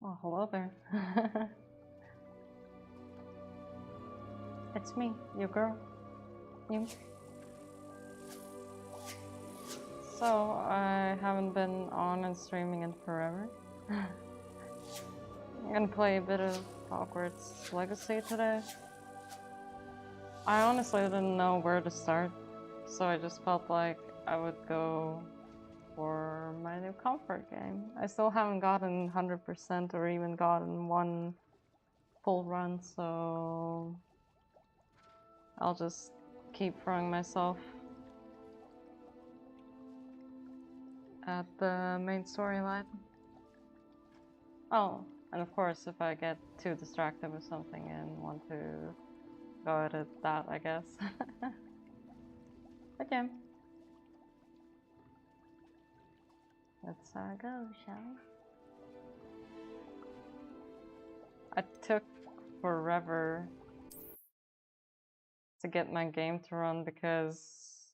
Oh, hello there. It's me, your girl. You. So, I haven't been on and streaming in forever. I'm gonna play a bit of Hogwarts Legacy today. I honestly didn't know where to start, so I just felt like I would go for my new comfort game. I still haven't gotten 100% or even gotten one full run, so I'll just keep throwing myself at the main storyline. Oh, and of course, if I get too distracted with something and want to go at it, that I guess. But yeah. Let's go, shall we? I took forever to get my game to run because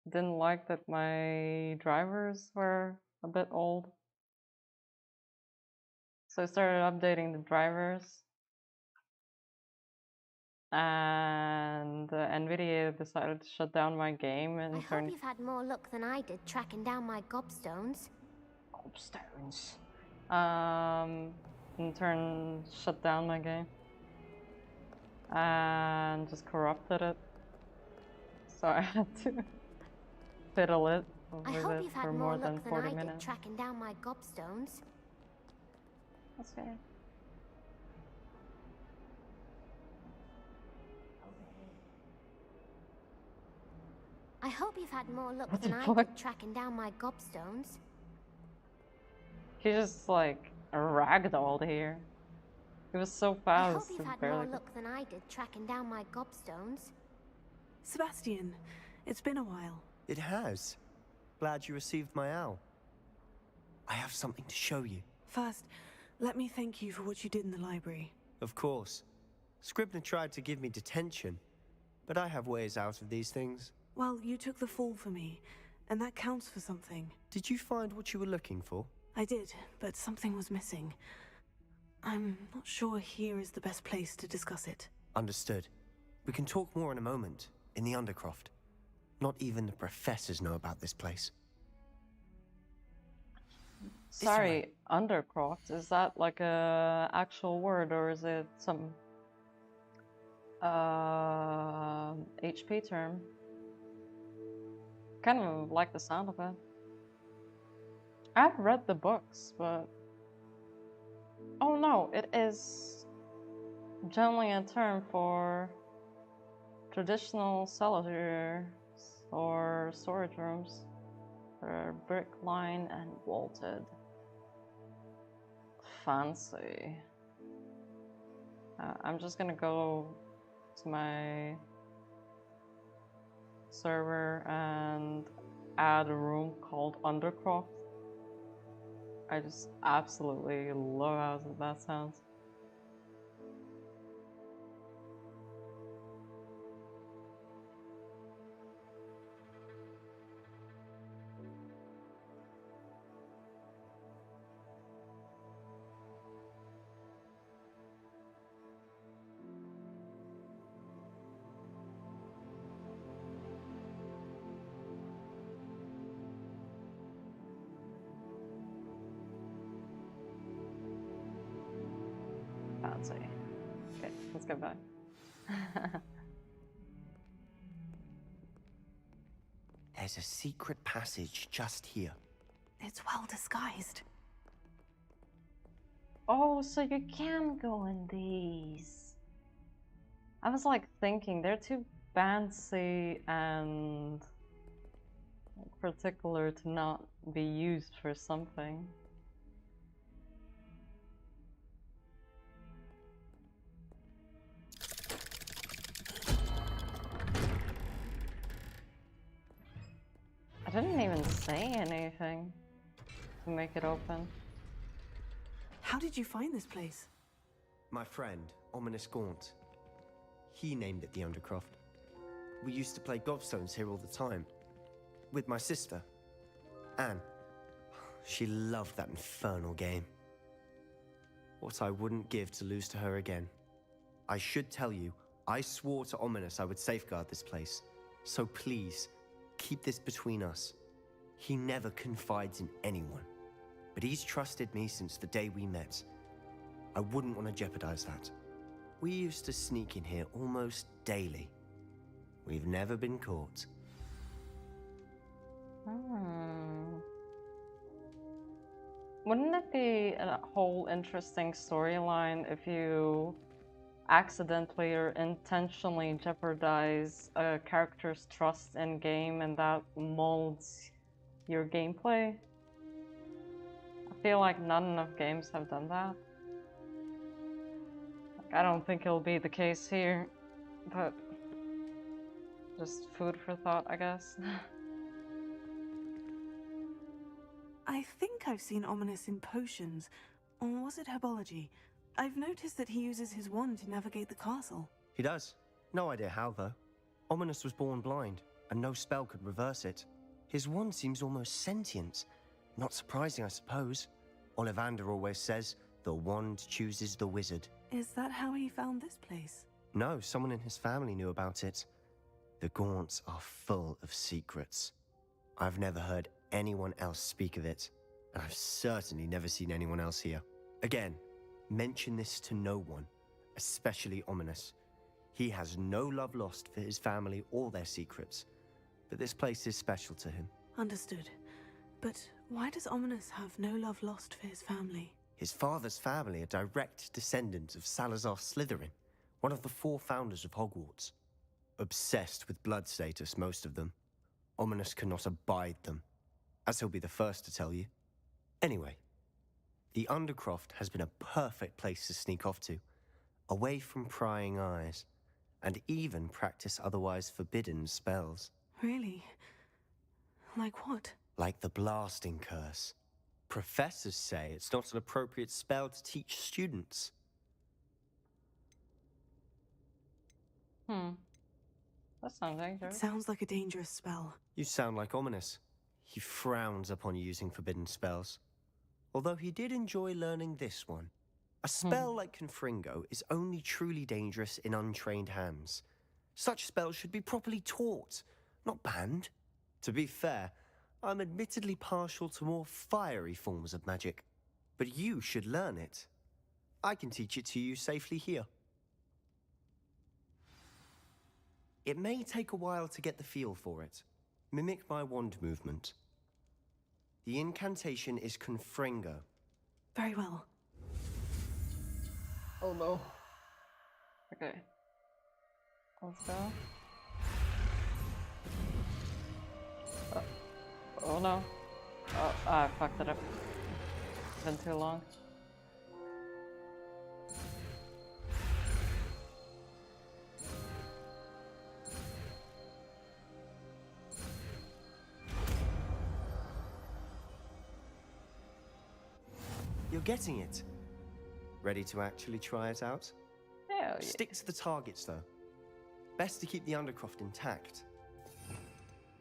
I didn't like that my drivers were a bit old. So I started updating the drivers, and NVIDIA decided to shut down my game and I hope you've had more luck than I did tracking down my gobstones. Gobstones. In turn, shut down my game and just corrupted it. So I had to fiddle it I with hope it you've for had more more than luck than 40 I did minutes. tracking down my gobstones. That's fair. I hope you've had more luck What than the I fuck? did tracking down my gobstones. He just like ragdolled here. He was so I fast. hope you've had more luck than I did tracking down my gobstones. Sebastian, it's been a while. It has. Glad you received my owl. I have something to show you. First, let me thank you for what you did in the library. Of course. Scribner tried to give me detention, but I have ways out of these things. Well, you took the fall for me, and that counts for something. Did you find what you were looking for? I did, but something was missing. I'm not sure here is the best place to discuss it. Understood. We can talk more in a moment, in the Undercroft. Not even the professors know about this place. Sorry, Undercroft, is that like a actual word or is it some HP term? Kind of like the sound of it. I've read the books, but oh no, it is generally a term for traditional cellars or storage rooms that are brick lined and vaulted. Fancy. I'm just gonna go to my server and add a room called Undercroft. I just absolutely love how that sounds. Fancy. Okay, let's go back. There's a secret passage just here. It's well disguised. Oh, so you can go in these. I was like thinking they're too fancy and particular to not be used for something. I didn't even say anything to make it open. How did you find this place? My friend, Ominous Gaunt. He named it the Undercroft. We used to play gobstones here all the time. With my sister, Anne. She loved that infernal game. What I wouldn't give to lose to her again. I should tell you, I swore to Ominous I would safeguard this place. So please, keep this between us. He never confides in anyone. But he's trusted me since the day we met. I wouldn't want to jeopardize that. We used to sneak in here almost daily. We've never been caught. Wouldn't it be a whole interesting storyline if you accidentally or intentionally jeopardize a character's trust in game and that molds your gameplay? I feel like not enough games have done that. Like, I don't think it'll be the case here, but just food for thought, I guess. I think I've seen Ominous in potions, or was it herbology? I've noticed that he uses his wand to navigate the castle. He does. No idea how, though. Ominous was born blind, and no spell could reverse it. His wand seems almost sentient. Not surprising, I suppose. Ollivander always says, the wand chooses the wizard. Is that how he found this place? No, someone in his family knew about it. The Gaunts are full of secrets. I've never heard anyone else speak of it, and I've certainly never seen anyone else here. Again, mention this to no one, especially Ominous. He has no love lost for his family or their secrets, but this place is special to him. Understood. But why does Ominous have no love lost for his family? His father's family are direct descendants of Salazar Slytherin, one of the 4 founders of Hogwarts. Obsessed with blood status, most of them. Ominous cannot abide them, as he'll be the first to tell you. Anyway, the Undercroft has been a perfect place to sneak off to, away from prying eyes, and even practice otherwise forbidden spells. Really? Like what? Like the blasting curse. Professors say it's not an appropriate spell to teach students. That sounds It dangerous. sounds like a dangerous spell. You sound like Ominous. He frowns upon using forbidden spells. Although he did enjoy learning this one. A spell like Confringo is only truly dangerous in untrained hands. Such spells should be properly taught, not banned. To be fair, I'm admittedly partial to more fiery forms of magic. But you should learn it. I can teach it to you safely here. It may take a while to get the feel for it. Mimic my wand movement. The incantation is Confringo. Very well. Oh no. Okay. Let's go. Oh no. Oh, I fucked it up. It's been too long. You're getting it. Ready to actually try it out? Hell yeah. Stick to the targets, though. Best to keep the Undercroft intact.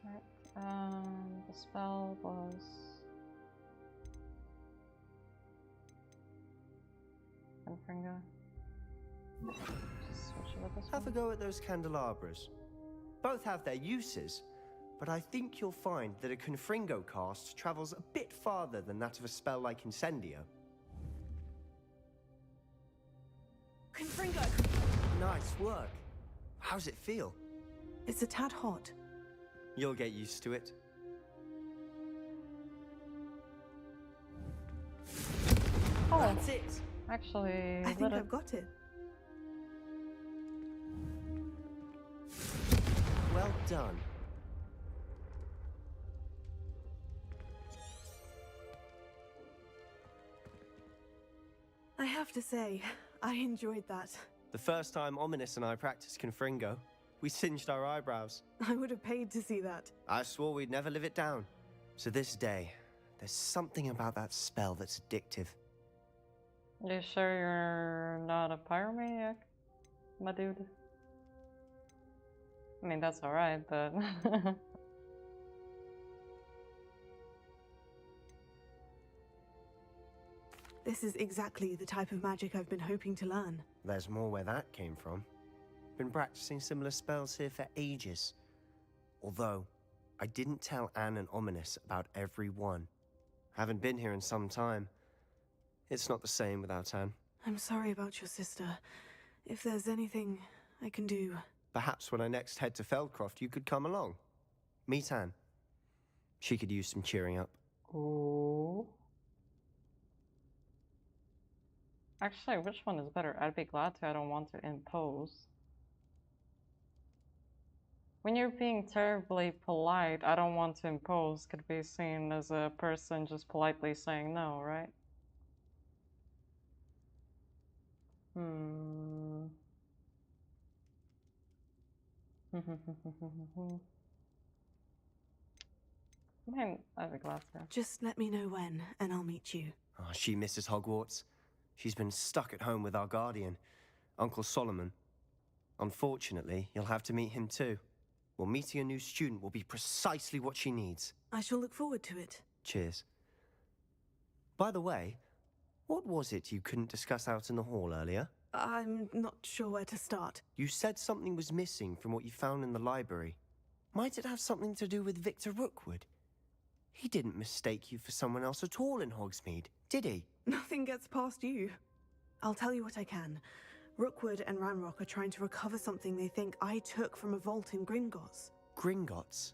Right. The spell was... Confringo. Just switch it with this Have a one. go at those candelabras. Both have their uses, but I think you'll find that a Confringo cast travels a bit farther than that of a spell like Incendio. Confringo! Nice work. How's it feel? It's a tad hot. You'll get used to it. Oh, That's it. actually, I think lit it. I've got it. Well done. I have to say, I enjoyed that. The first time Ominous and I practiced Confringo, we singed our eyebrows. I would have paid to see that. I swore we'd never live it down. To this day, there's something about that spell that's addictive. You sure you're not a pyromaniac, my dude? I mean, that's alright, but... This is exactly the type of magic I've been hoping to learn. There's more where that came from. Been practicing similar spells here for ages. Although, I didn't tell Anne and Ominous about every one. Haven't been here in some time. It's not the same without Anne. I'm sorry about your sister. If there's anything I can do... Perhaps when I next head to Feldcroft, you could come along. Meet Anne. She could use some cheering up. Ooh. Actually, which one is better? I'd be glad to. I don't want to impose. When you're being terribly polite, I don't want to impose could be seen as a person just politely saying no, right? I'd be glad to. Just let me know when, and I'll meet you. Oh, she misses Hogwarts. She's been stuck at home with our guardian, Uncle Solomon. Unfortunately, you'll have to meet him too. Well, meeting a new student will be precisely what she needs. I shall look forward to it. Cheers. By the way, what was it you couldn't discuss out in the hall earlier? I'm not sure where to start. You said something was missing from what you found in the library. Might it have something to do with Victor Rookwood? He didn't mistake you for someone else at all in Hogsmeade, did he? Nothing gets past you. I'll tell you what I can. Rookwood and Ranrock are trying to recover something they think I took from a vault in Gringotts. Gringotts?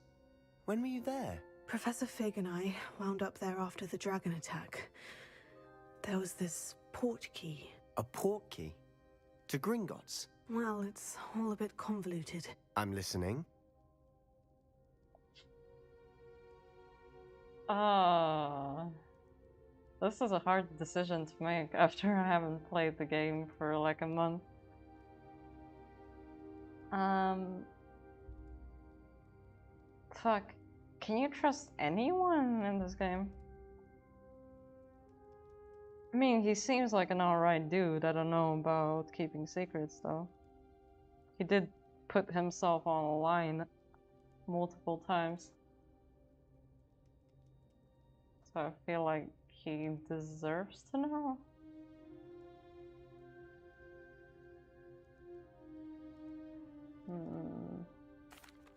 When were you there? Professor Fig and I wound up there after the dragon attack. There was this port key. A port key? To Gringotts? Well, it's all a bit convoluted. I'm listening. This is a hard decision to make after I haven't played the game for like a month. Fuck. Can you trust anyone in this game? I mean, he seems like an alright dude. I don't know about keeping secrets though. He did put himself on a line multiple times. So I feel like he deserves to know.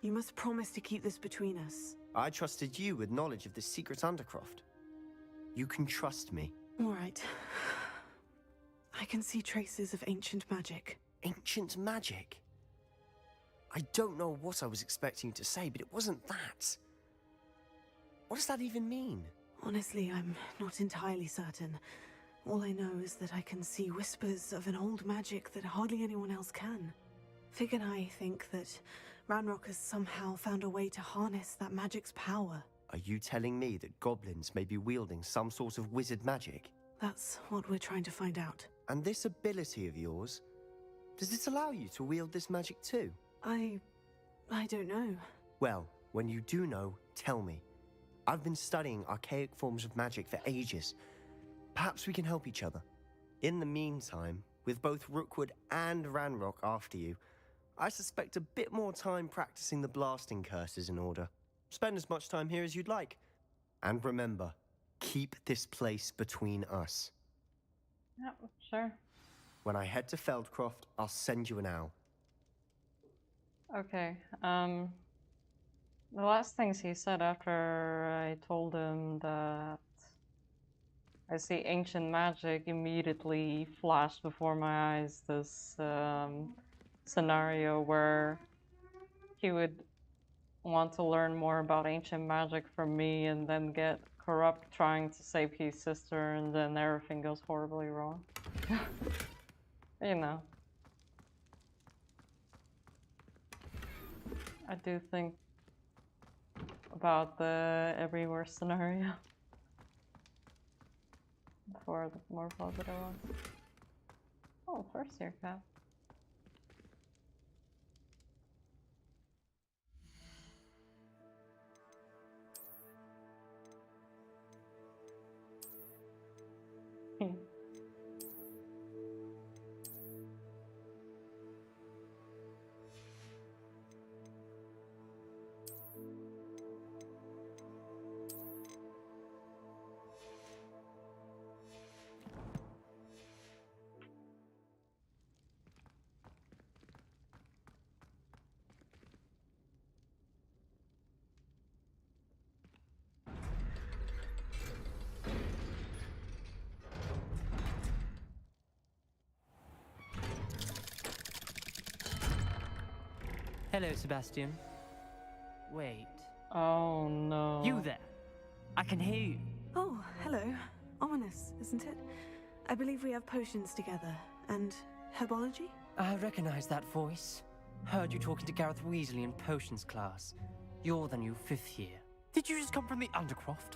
You must promise to keep this between us. I trusted you with knowledge of the secret Undercroft. You can trust me. All right. I can see traces of ancient magic. Ancient magic? I don't know what I was expecting you to say, but it wasn't that. What does that even mean? Honestly, I'm not entirely certain. All I know is that I can see whispers of an old magic that hardly anyone else can. Fig and I think that Ranrock has somehow found a way to harness that magic's power. Are you telling me that goblins may be wielding some sort of wizard magic? That's what we're trying to find out. And this ability of yours, does it allow you to wield this magic too? I don't know. Well, when you do know, tell me. I've been studying archaic forms of magic for ages. Perhaps we can help each other. In the meantime, with both Rookwood and Ranrock after you, I suspect a bit more time practicing the blasting curse is in order. Spend as much time here as you'd like. And remember, keep this place between us. Yeah, sure. When I head to Feldcroft, I'll send you an owl. Okay, the last things he said after I told him that I see ancient magic immediately flashed before my eyes this scenario where he would want to learn more about ancient magic from me and then get corrupt trying to save his sister and then everything goes horribly wrong. You know. I do think about the every worst scenario for the more positive ones. Oh, first year cap. Hello, Sebastian. Wait. Oh no. You there? I can hear you. Oh, hello. Ominous, isn't it? I believe we have potions together. And herbology? I recognize that voice. Heard you talking to Gareth Weasley in potions class. You're the new 5th year. Did you just come from the Undercroft?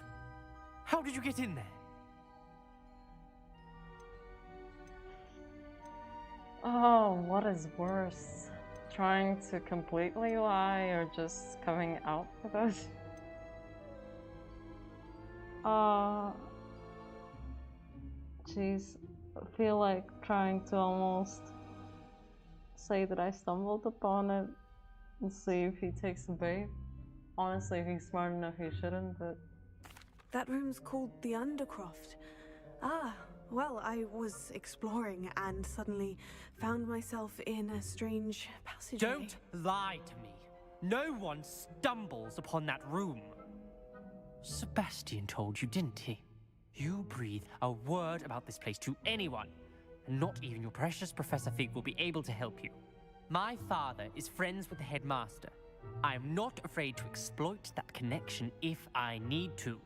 How did you get in there? Oh, what is worse? Trying to completely lie or just coming out with us? Jeez. I feel like trying to almost say that I stumbled upon it and see if he takes the bait. Honestly, if he's smart enough, he shouldn't, but... That room's called the Undercroft. Ah, well, I was exploring and suddenly found myself in a strange passageway. Don't lie to me. No one stumbles upon that room. Sebastian told you, didn't he? You breathe a word about this place to anyone, and not even your precious Professor Fig will be able to help you. My father is friends with the headmaster. I am not afraid to exploit that connection if I need to.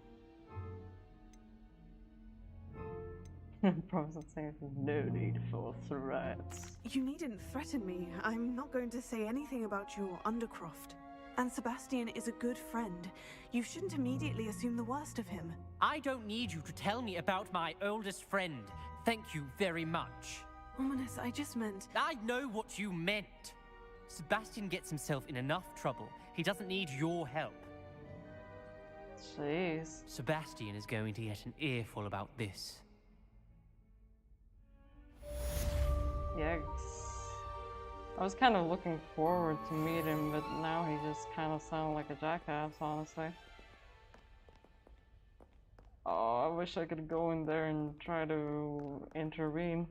Professor says no need for threats. You needn't threaten me. I'm not going to say anything about your Undercroft. And Sebastian is a good friend. You shouldn't immediately assume the worst of him. I don't need you to tell me about my oldest friend. Thank you very much. Ominous, I just meant... I know what you meant. Sebastian gets himself in enough trouble. He doesn't need your help. Jeez. Sebastian is going to get an earful about this. Yikes. I was kind of looking forward to meet him, but now he just kind of sounded like a jackass, honestly. Oh, I wish I could go in there and try to intervene.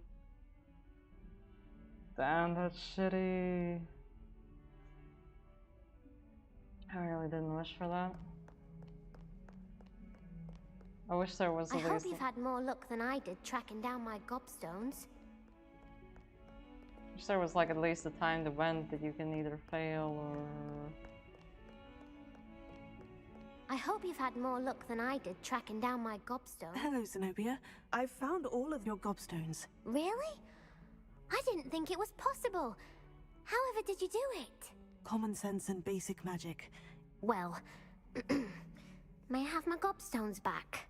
Damn, that's shitty. I really didn't wish for that. I wish there was I at hope least... you've had more luck than I did tracking down my gobstones. wish there was like at least a timed event that you can either fail or... I hope you've had more luck than I did tracking down my gobstones. Hello, Zenobia. I've found all of your gobstones. Really? I didn't think it was possible. However did you do it? Common sense and basic magic. Well, may I have my gobstones back?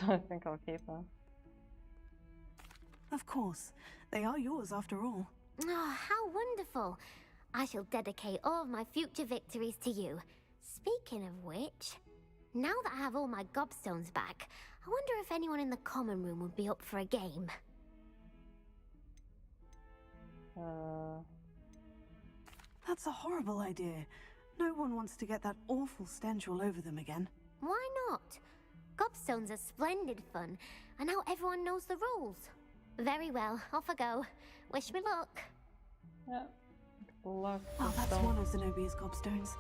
I think I'll keep them. Of course. They are yours after all. Oh, how wonderful. I shall dedicate all of my future victories to you. Speaking of which, now that I have all my gobstones back, I wonder if anyone in the common room would be up for a game. That's a horrible idea. No one wants to get that awful stench all over them again. Why not? Gobstones are splendid fun, and now everyone knows the rules. Very well, off I go. Wish me luck. Yeah. Good luck. Oh, that's Don't- one of Zenobia's gobstones.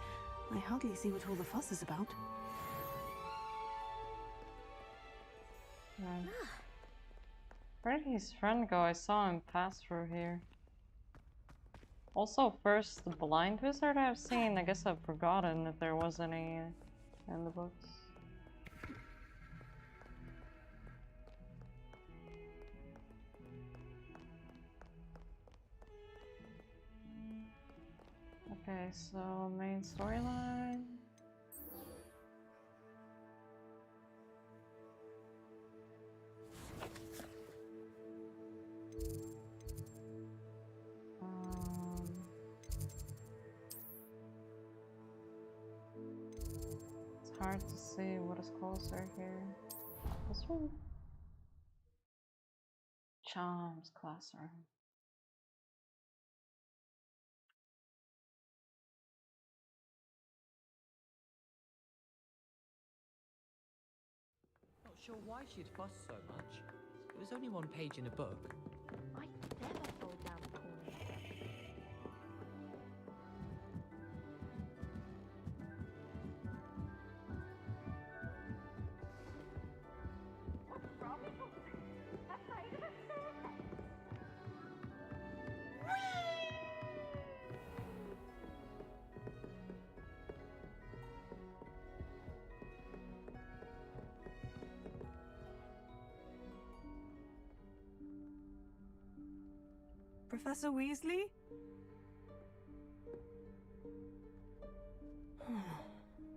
I hardly see what all the fuss is about. Yeah. Where did his friend go? I saw him pass through here. Also, first, the blind wizard I've seen. I guess I've forgotten if there was any in the books. Okay, so main storyline. It's hard to see what is closer here. This one? Charms classroom. Not sure why she'd fuss so much. It was only one page in a book. I never fall down the corner. Professor Weasley?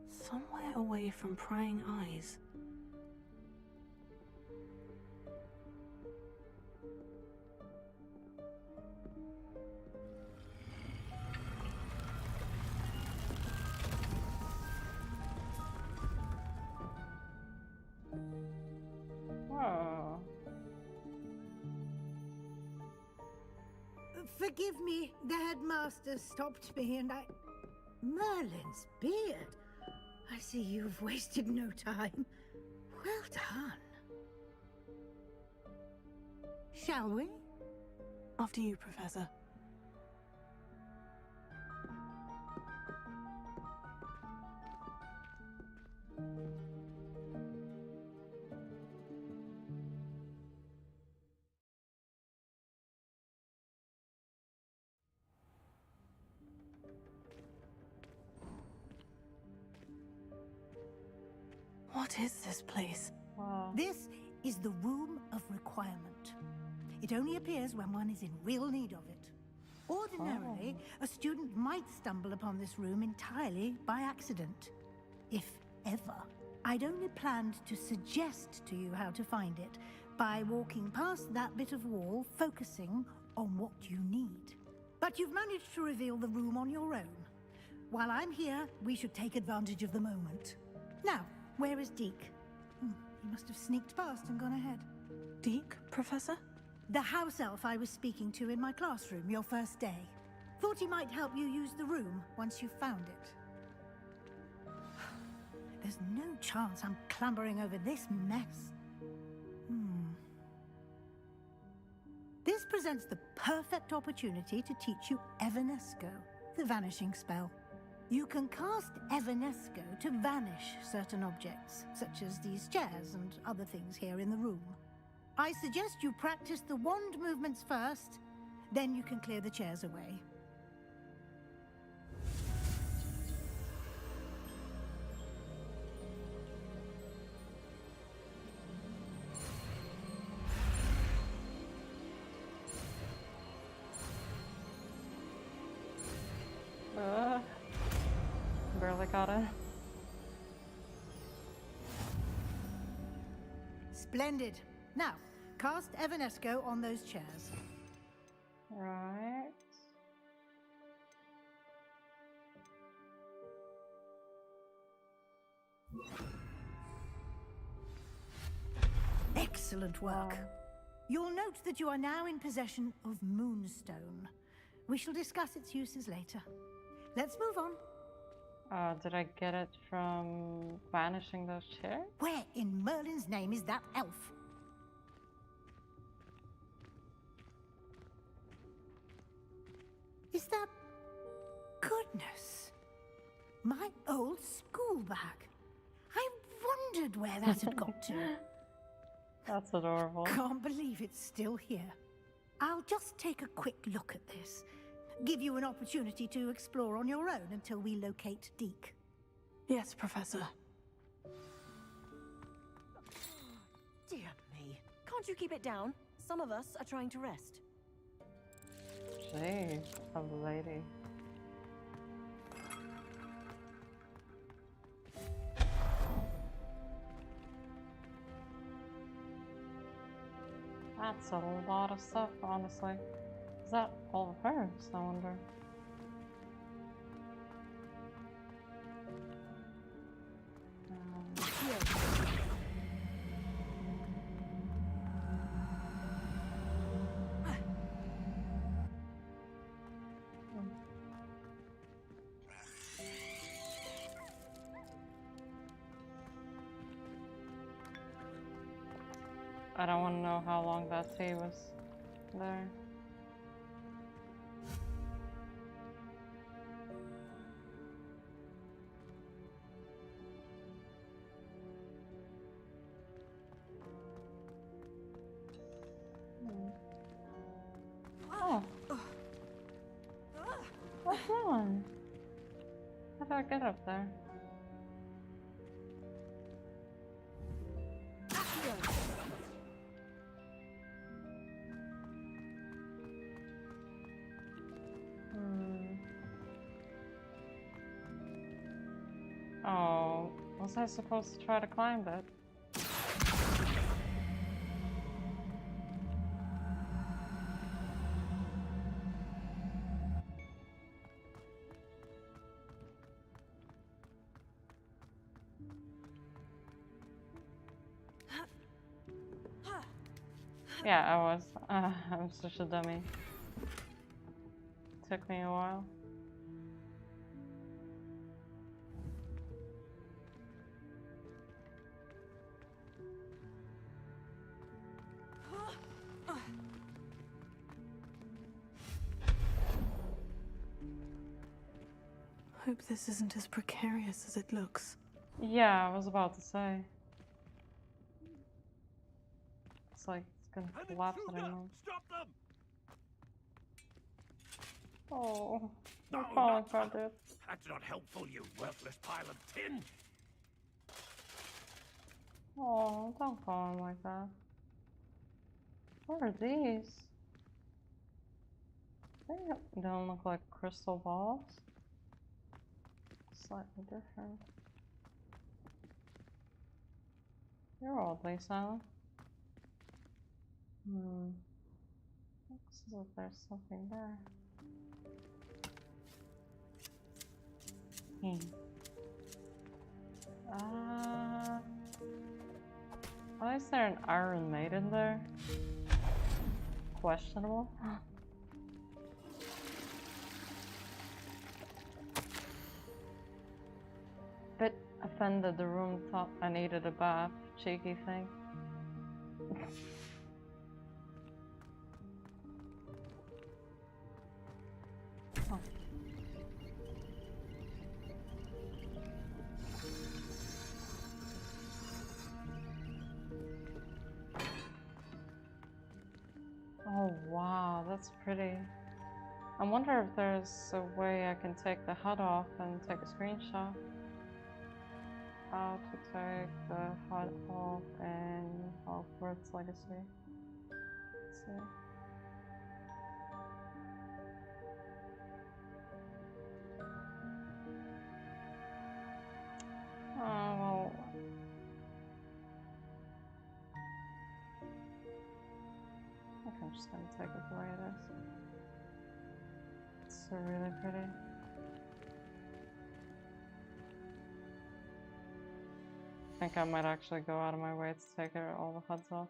Somewhere away from prying eyes. Oh. Forgive me, the headmaster stopped me and I... Merlin's beard. I see you've wasted no time. Well done. Shall we? After you, Professor. What is this place? Wow. This is the Room of Requirement. It only appears when one is in real need of it. Ordinarily, a student might stumble upon this room entirely by accident. If ever. I'd only planned to suggest to you how to find it by walking past that bit of wall, focusing on what you need. But you've managed to reveal the room on your own. While I'm here, we should take advantage of the moment. Now, where is Deke? He must have sneaked past and gone ahead. Deke, Professor? The house elf I was speaking to in my classroom your first day. Thought he might help you use the room once you found it. There's no chance I'm clambering over this mess. This presents the perfect opportunity to teach you Evanesco, the vanishing spell. You can cast Evanesco to vanish certain objects, such as these chairs and other things here in the room. I suggest you practice the wand movements first, then you can clear the chairs away. Barely got it. Splendid. Now, cast Evanesco on those chairs. Right. Excellent work. Wow. You'll note that you are now in possession of Moonstone. We shall discuss its uses later. Let's move on. Did I get it from vanishing those chairs? Where in Merlin's name is that elf? Is that... Goodness. My old school bag. I wondered where that had got to. That's adorable. Can't believe it's still here. I'll just take a quick look at this. Give you an opportunity to explore on your own until we locate Deke. Yes, Professor. Dear me. Can't you keep it down? Some of us are trying to rest. Jeez, a lady. That's a lot of stuff, honestly. Is that all of hers, I wonder? I don't want to know how long that tea was there. Oh. What's wrong? How do I get up there? Was I supposed to try to climb it? Yeah, I was. I'm such a dummy. Took me a while. Hope this isn't as precarious as it looks. Yeah, I was about to say. It's like it's gonna collapse at any moment. Stop them! Oh, No, I'm falling not apart, that. dude. That's not helpful, you worthless pile of tin. Oh, don't call him like that. What are these? They don't look like crystal balls. Slightly different. You're oddly silent. Looks as if there's something there. Why is there an Iron Maiden there? Questionable. Bit offended the room thought I needed a bath. Cheeky thing. Oh. Oh wow, that's pretty. I wonder if there's a way I can take the HUD off and take a screenshot. How to take the HUD off in Hogwarts Legacy. Let's see. Oh well. I think I'm just gonna take it the way it is. It's so really pretty. I think I might actually go out of my way to take all the HUDs off.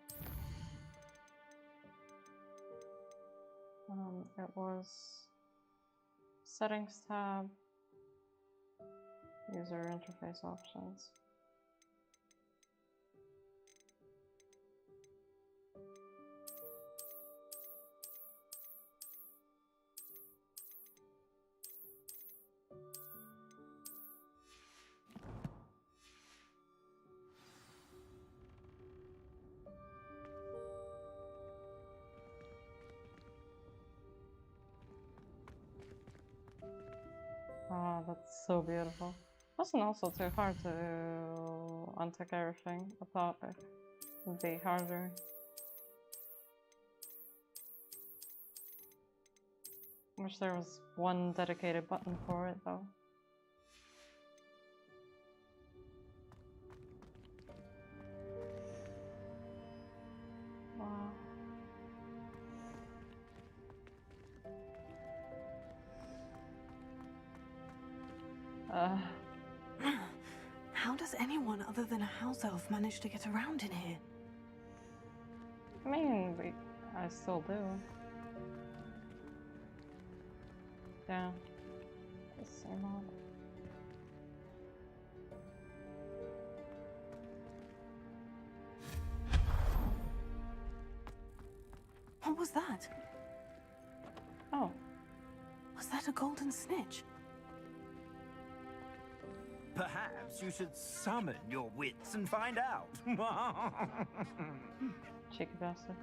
It was Settings tab, User Interface Options. Oh, that's so beautiful. Wasn't also too hard to untick everything. I thought it would be harder. Wish there was one dedicated button for it though. Wow. How does anyone other than a house elf manage to get around in here? I mean, I still do. Yeah. The same old. What was that? Oh. Was that a golden snitch? Perhaps you should summon your wits and find out. Cheeky bastard.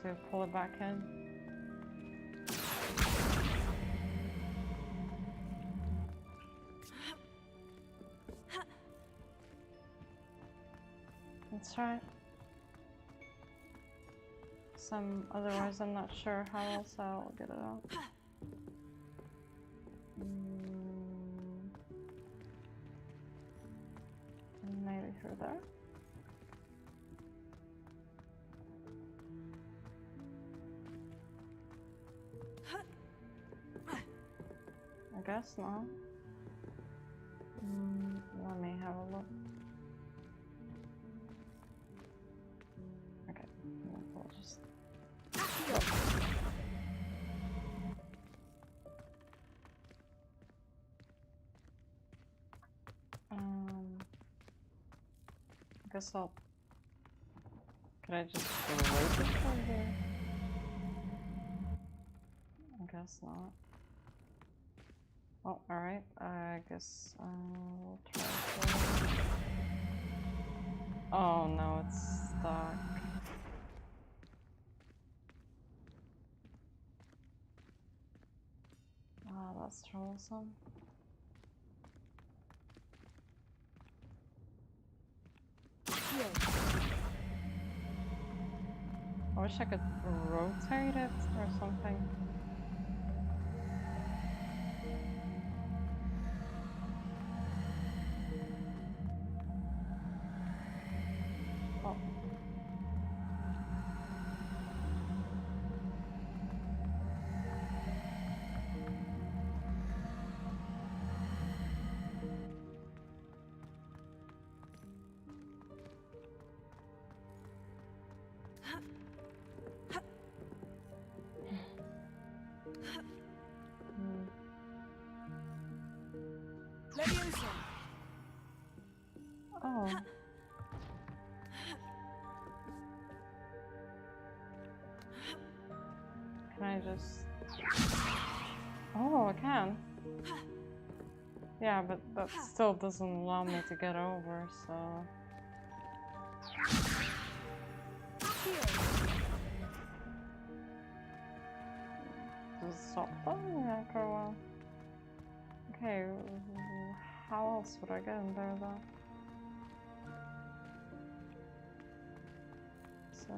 to pull it back in. That's right. Otherwise I'm not sure how else I'll get it out. Maybe through there? I guess not. Let me have a look. Okay, we'll just... I guess I'll... Could I just erase it from here? I guess not. Oh, alright. I guess I'll try to... Oh no, it's stuck. Oh, that's troublesome. I wish I could rotate it or something. Oh. Oh. Can I just... Oh, I can. Yeah, but that still doesn't allow me to get over, so... Does it stop playing after a while? Okay, how else would I get in there though? So...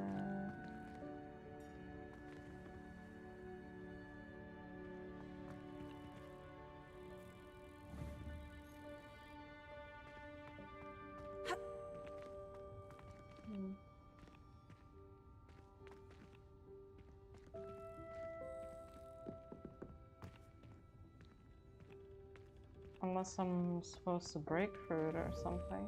Unless I'm supposed to break through it or something.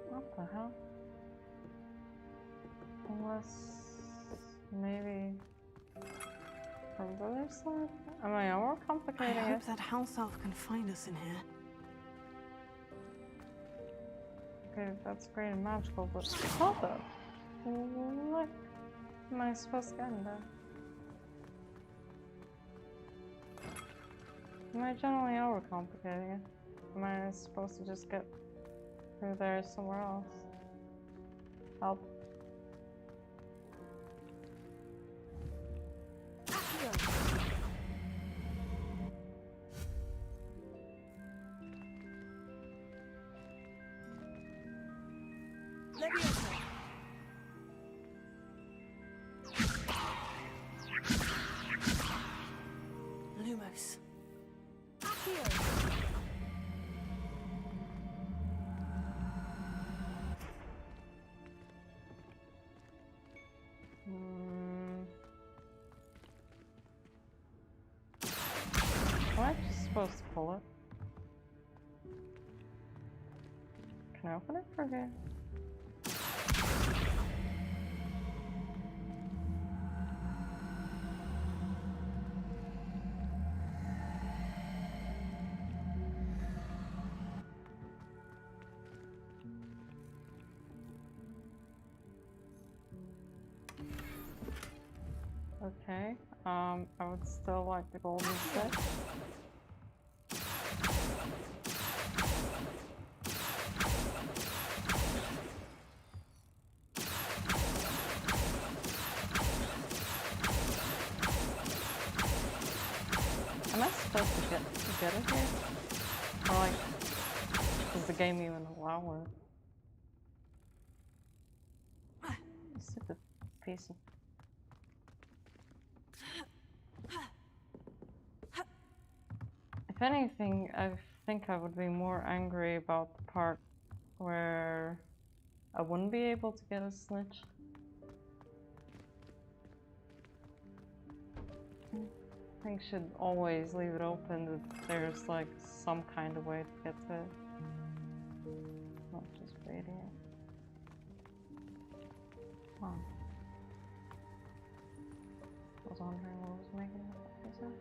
What the hell? Unless... maybe... from the other side? Am I overcomplicating I hope it? that house elf can find us in here. Okay, that's great and magical, but hold up. What am I supposed to get in there? Am I generally overcomplicating it? Am I supposed to just get through there somewhere else? Help. Leviosa! Lumos. Accio! Am I just supposed to pull it? Can I open it? Okay. Okay, I would still like the golden stick. Am I supposed to get it here? Or like, does the game even allow it? Stupid piece of... If anything, I think I would be more angry about the part where I wouldn't be able to get a snitch. I think should always leave it open that there's like some kind of way to get to it. Not just waiting it. Huh. I was wondering what was making it like this.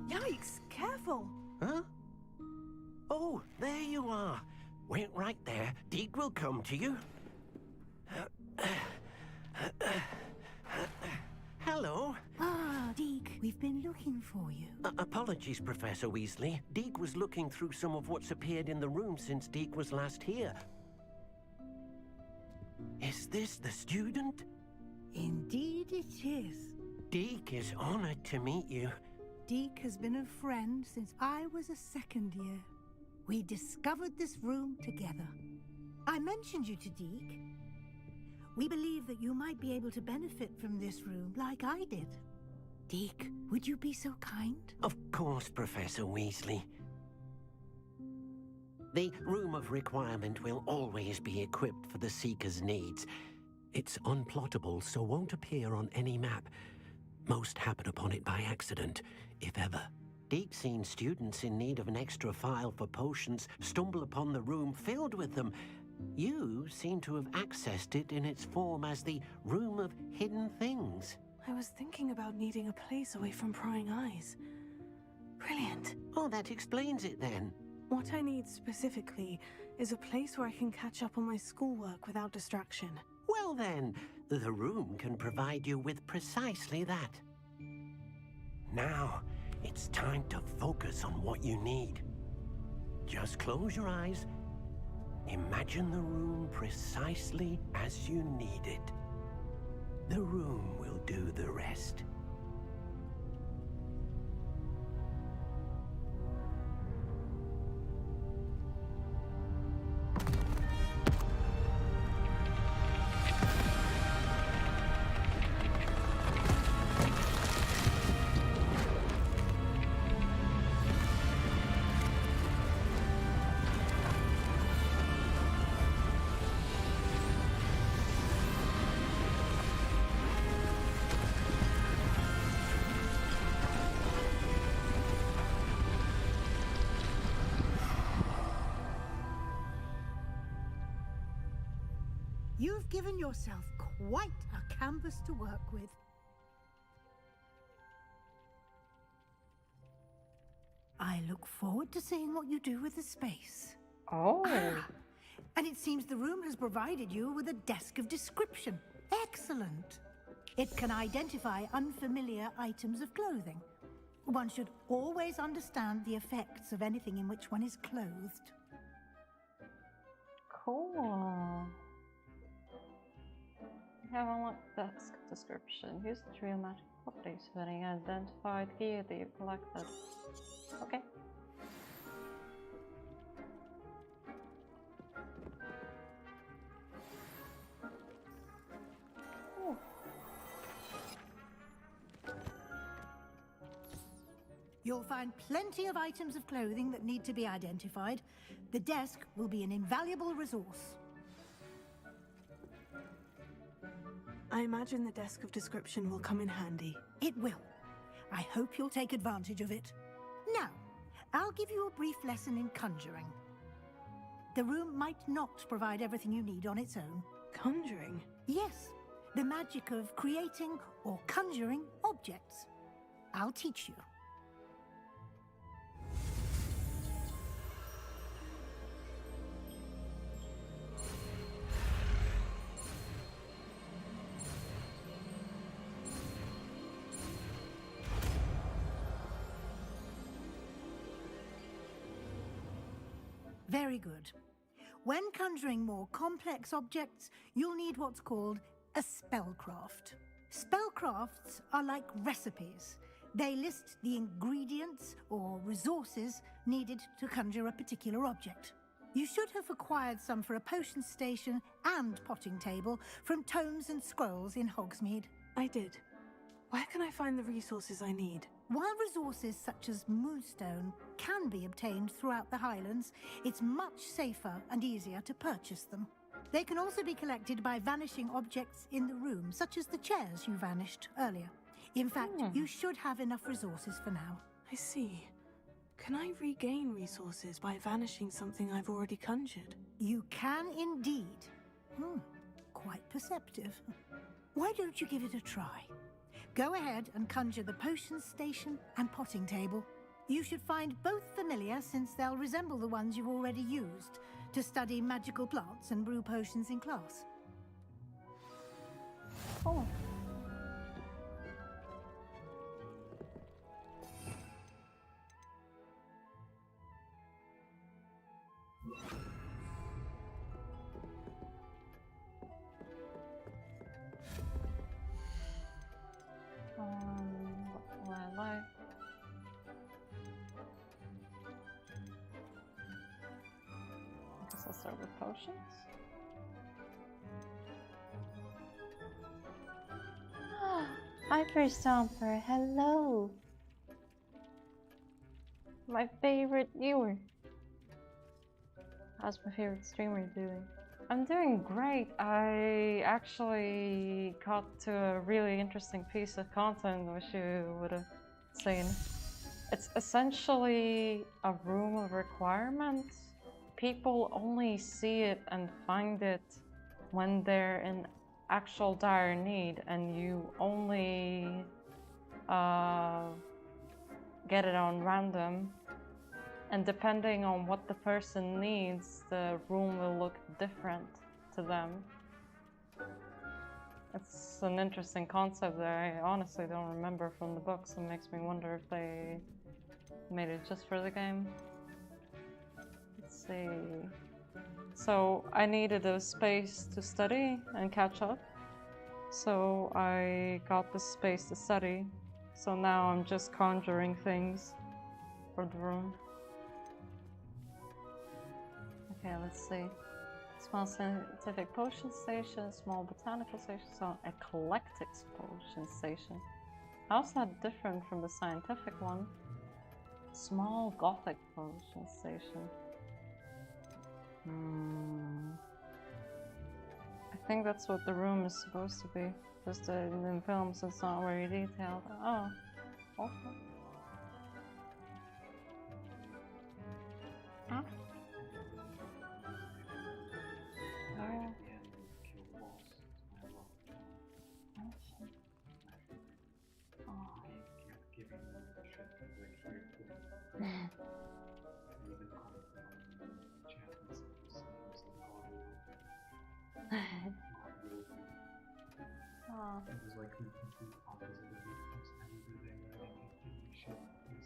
Yikes! Careful! Huh? Oh, there you are. Wait right there. Deke will come to you. Hello. Ah, Deke, we've been looking for you. Apologies, Professor Weasley. Deke was looking through some of what's appeared in the room since Deke was last here. Is this the student? Indeed it is. Deke is honored to meet you. Deke has been a friend since I was a second year. We discovered this room together. I mentioned you to Deke. We believe that you might be able to benefit from this room like I did. Deke, would you be so kind? Of course, Professor Weasley. The Room of Requirement will always be equipped for the Seeker's needs. It's unplottable, so won't appear on any map. Most happen upon it by accident, if ever. Deke's seen students in need of an extra file for potions stumble upon the room filled with them. You seem to have accessed it in its form as the Room of Hidden Things. I was thinking about needing a place away from prying eyes. Brilliant. Oh, that explains it then. What I need specifically is a place where I can catch up on my schoolwork without distraction. Well then, the room can provide you with precisely that. Now, it's time to focus on what you need. Just close your eyes. Imagine the room precisely as you need it. The room will do the rest. You've given yourself quite a canvas to work with. I look forward to seeing what you do with the space. Oh. And it seems the room has provided you with a desk of description. Excellent. It can identify unfamiliar items of clothing. One should always understand the effects of anything in which one is clothed. Cool. We have unlocked desk description. Use the trio magic properties for any identified gear that you collected. Okay. Ooh. You'll find plenty of items of clothing that need to be identified. The desk will be an invaluable resource. I imagine the desk of description will come in handy. It will. I hope you'll take advantage of it. Now, I'll give you a brief lesson in conjuring. The room might not provide everything you need on its own. Conjuring? Yes, the magic of creating or conjuring objects. I'll teach you. Very good. When conjuring more complex objects, you'll need what's called a spellcraft. Spellcrafts are like recipes. They list the ingredients or resources needed to conjure a particular object. You should have acquired some for a potion station and potting table from tomes and scrolls in Hogsmeade. I did. Where can I find the resources I need? While resources such as moonstone can be obtained throughout the Highlands, it's much safer and easier to purchase them. They can also be collected by vanishing objects in the room, such as the chairs you vanished earlier. In fact, you should have enough resources for now. I see. Can I regain resources by vanishing something I've already conjured? You can indeed. Quite perceptive. Why don't you give it a try? Go ahead and conjure the potion station and potting table. You should find both familiar, since they'll resemble the ones you've already used to study magical plants and brew potions in class. Oh. What do I like? I guess I'll start with potions. Hyper Stomper, hello! My favorite viewer. How's my favorite streamer doing? I'm doing great. I actually got to a really interesting piece of content, which you would have seen. It's essentially a room of requirements. People only see it and find it when they're in actual dire need, and you only get it on random. And depending on what the person needs, the room will look different to them. It's an interesting concept that I honestly don't remember from the books, and makes me wonder if they made it just for the game. Let's see. So I needed a space to study and catch up. So I got the space to study. So now I'm just conjuring things for the room. Okay, let's see. Small scientific potion station, small botanical station, so eclectic potion station. How's that different from the scientific one? Small gothic potion station. I think that's what the room is supposed to be. Just in films it's not very detailed. Oh, okay. Huh?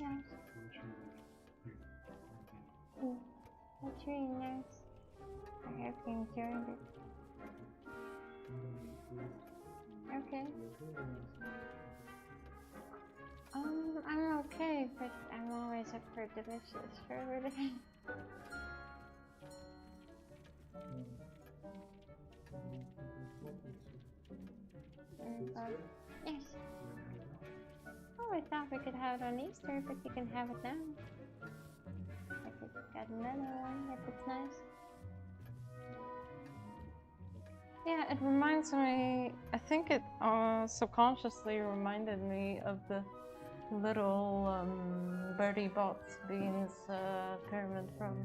Yeah. That's really nice. hope you enjoyed it. Okay. I'm okay, but I'm always up for delicious food. Yes. Oh, I thought we could have it on Easter, but you can have it now. I could get another one if it's nice. Yeah, it reminds me, I think it subconsciously reminded me of the little Bertie Bott's Beans pyramid from,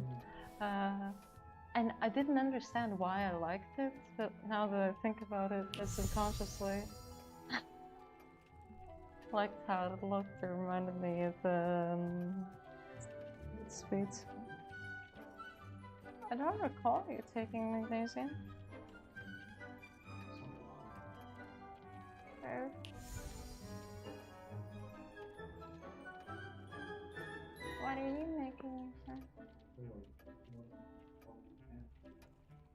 and I didn't understand why I liked it, but now that I think about it, I subconsciously liked how it looked. It reminded me of sweets. I don't recall you taking magnesium. Oh. What are you making, sir?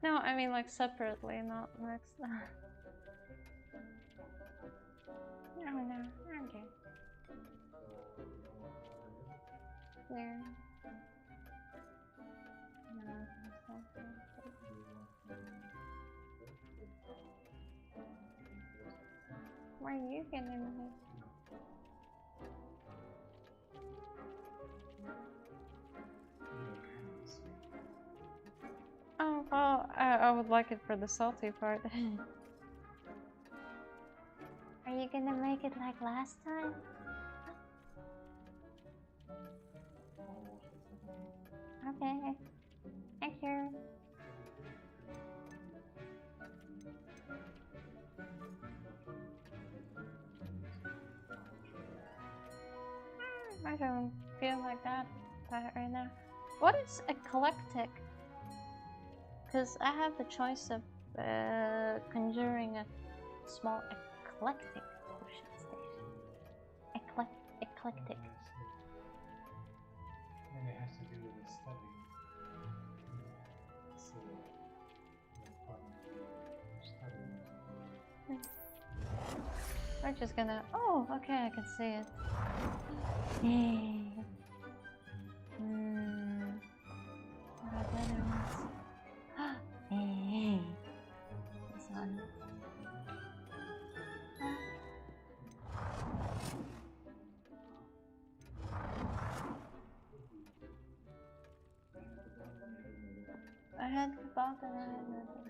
No, I mean like separately, not next. No, I'm good. There. No, where are you getting this? Oh, well, I would like it for the salty part. Are you gonna make it like last time? Okay. Thank you. I don't feel like that right now. What is eclectic? Because I have the choice of conjuring a small eclectic potion station. Eclectic. And it has to do with the study. So, we're just gonna. Oh, okay, I can see it. Yay. What are the other ones? Hey. This one. I had kebab and I had noodles.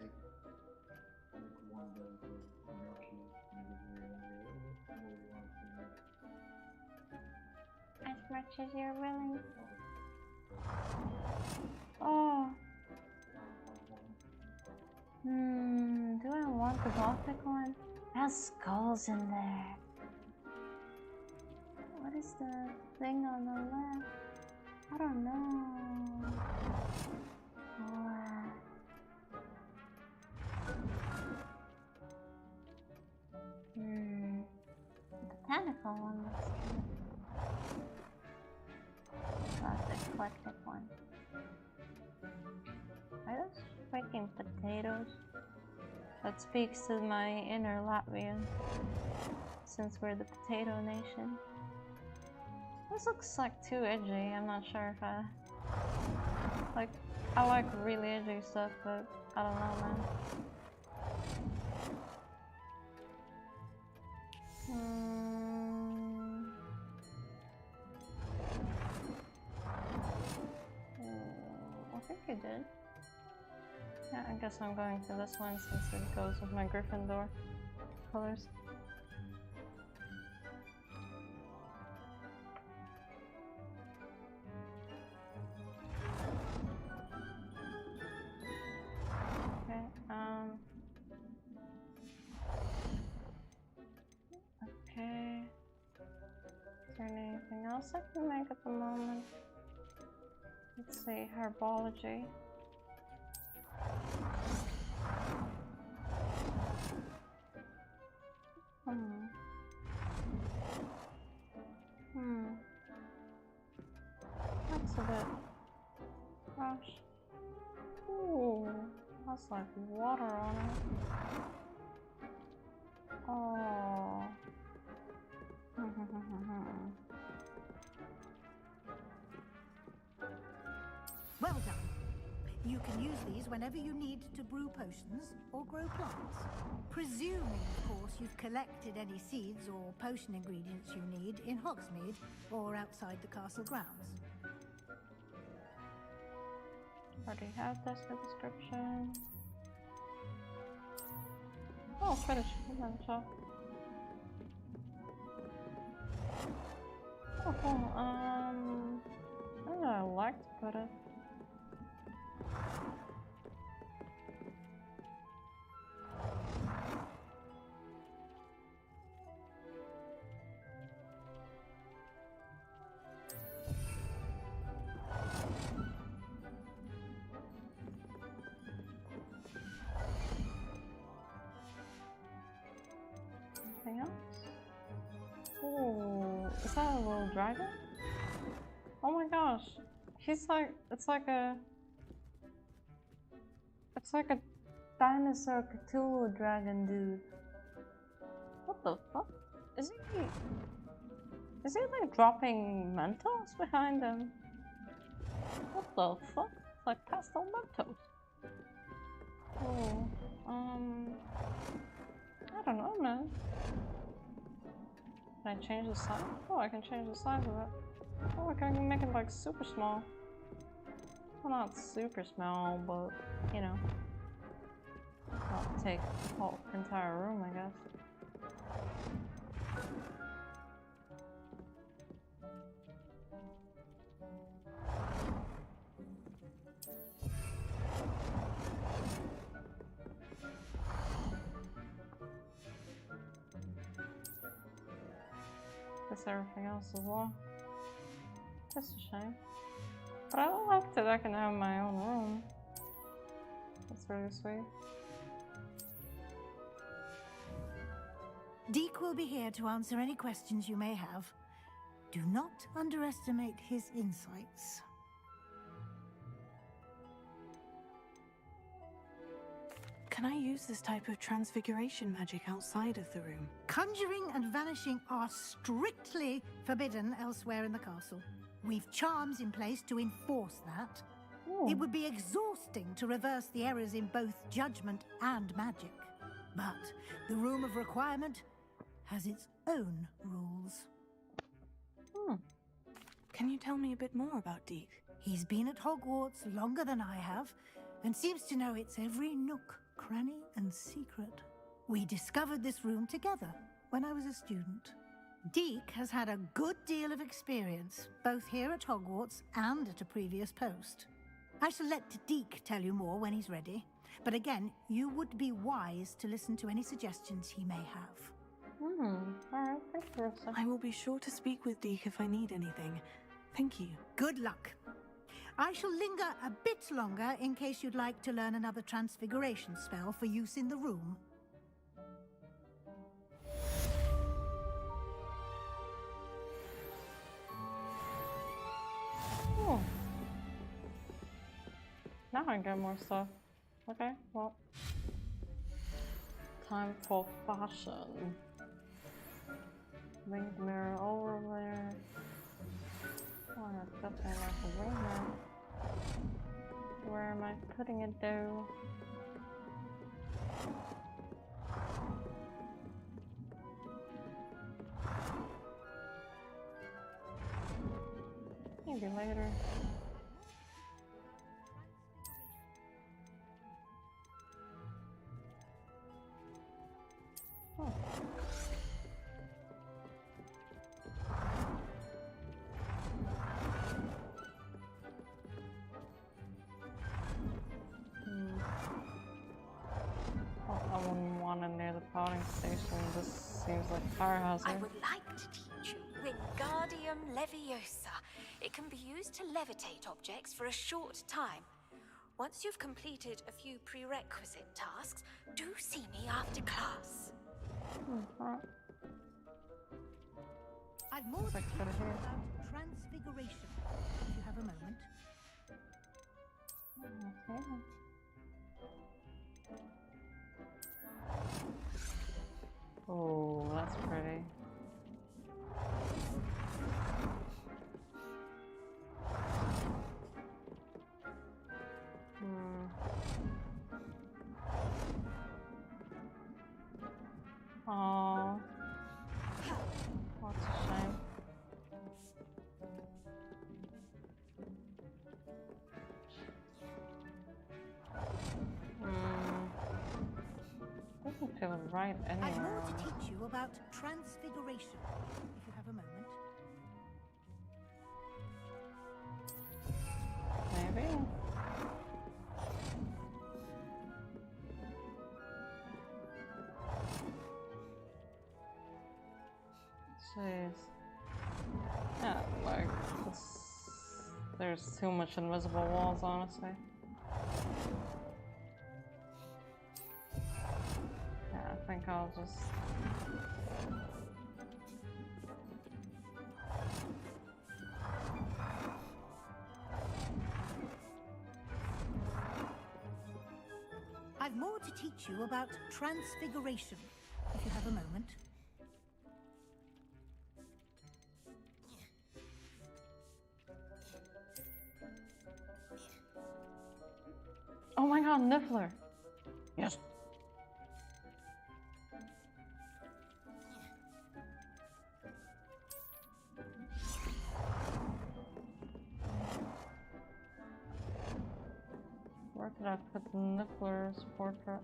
As much as you're willing. Oh. Do I want the Gothic one? It has skulls in there. What is the thing on the left? I don't know. The botanical one looks good. Not the eclectic one. Are those freaking potatoes? That speaks to my inner Latvian, since we're the potato nation. This looks like too edgy. I'm not sure if I like really edgy stuff, but I don't know, man. I think you did. Yeah, I guess I'm going for this one since it goes with my Gryffindor colors. Okay, okay. Is there anything else I can make at the moment? Let's see, herbology. That's a bit harsh. Ooh, Has like water on it. Oh. Well done. You can use these whenever you need to brew potions or grow plants. Presuming, of course, you've collected any seeds or potion ingredients you need in Hogsmeade or outside the castle grounds. Already have this the description. Oh, finish. Oh, cool. Where would I like to put it? Anything else? Oh, is that a little dragon? Oh my gosh. He's like, it's like a dinosaur Cthulhu dragon dude. What the fuck? Is he like dropping Mentos behind him? What the fuck? It's like pastel Mentos. Oh, I don't know, man. Can I change the size? Oh, I can change the size of it. Oh, I can make it like super small. Well, not super small, but you know, not take the whole entire room, I guess. That's everything else as well. That's a shame. But I like that I can have my own room. That's really sweet. Deke will be here to answer any questions you may have. Do not underestimate his insights. Can I use this type of transfiguration magic outside of the room? Conjuring and vanishing are strictly forbidden elsewhere in the castle. We've charms in place to enforce that. Ooh. It would be exhausting to reverse the errors in both judgment and magic. But the Room of Requirement has its own rules. Can you tell me a bit more about Deke? He's been at Hogwarts longer than I have, and seems to know its every nook, cranny, and secret. We discovered this room together when I was a student. Deke has had a good deal of experience, both here at Hogwarts and at a previous post. I shall let Deke tell you more when he's ready, but again, you would be wise to listen to any suggestions he may have. Alright, thank you, Rosa. I will be sure to speak with Deke if I need anything. Thank you. Good luck. I shall linger a bit longer in case you'd like to learn another transfiguration spell for use in the room. Oh. Now I get more stuff. Okay, well. Time for fashion. Winged mirror over there. Oh, I definitely like the wing mirror. Where am I putting it though? Maybe later. Oh. I wouldn't want it near the potting station. This seems like a fire hazard. I would like to teach you Wingardium Leviosa. It can be used to levitate objects for a short time. Once you've completed a few prerequisite tasks, do see me after class. Alright. I've more to Looks like teach it's you better here. about transfiguration, if you have a moment. Okay. feel right I've anywhere. more to teach you about transfiguration, if you have a moment. Maybe. Jeez. Yeah, like this, there's too much invisible walls, honestly. Yeah, I think I'll just. I've more to teach you about transfiguration, if you have a moment. Oh my god, Niffler! Yes. Where could I put Niffler's portrait?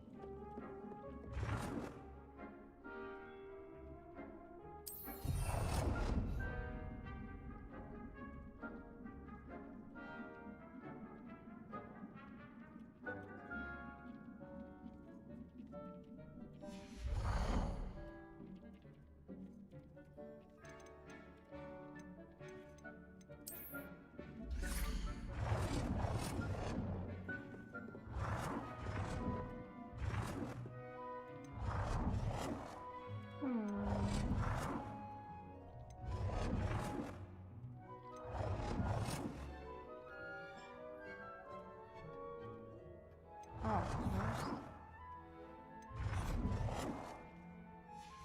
Oh,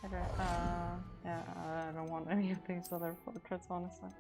okay, yeah, I don't want any of these other portraits, honestly.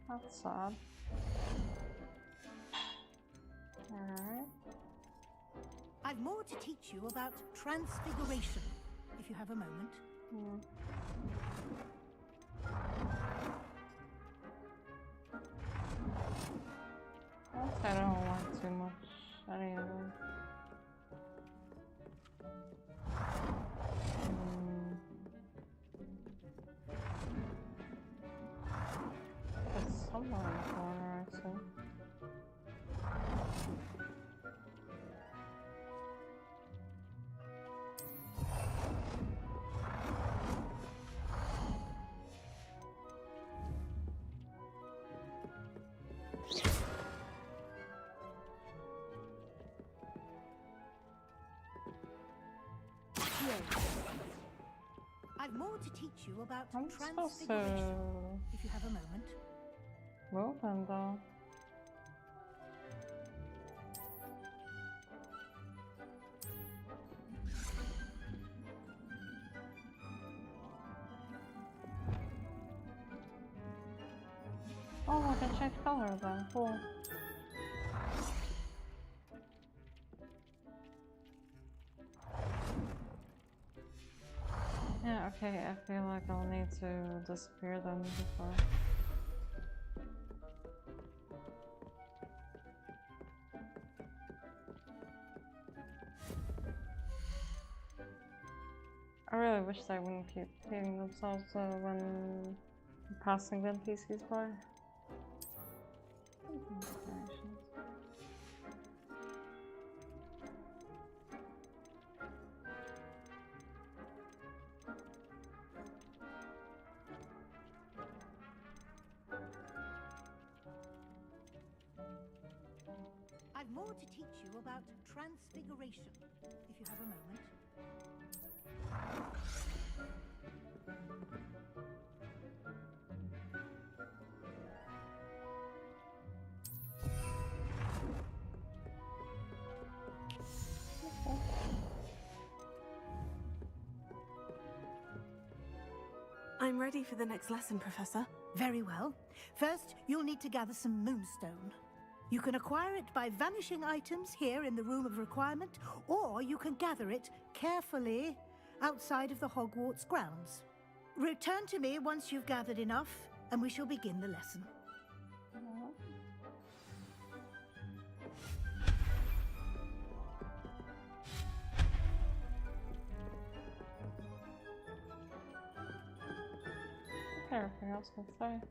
That's sad. Alright. I've more to teach you about transfiguration, if you have a moment. I don't like too much any of them. It's somewhere in the corner, I see. I've more to teach you about I'm supposed transfiguration, to if you have a moment. move him though. Oh, I can change color then. Cool. Yeah, okay, I feel like I'll need to disappear them before. I really wish they wouldn't keep hitting themselves when passing the NPCs by. I've more to teach you about transfiguration, if you have a moment. I'm ready for the next lesson, Professor. Very well. First, you'll need to gather some moonstone. You can acquire it by vanishing items here in the Room of Requirement, or you can gather it carefully outside of the Hogwarts grounds. Return to me once you've gathered enough, and we shall begin the lesson. Everything else can say.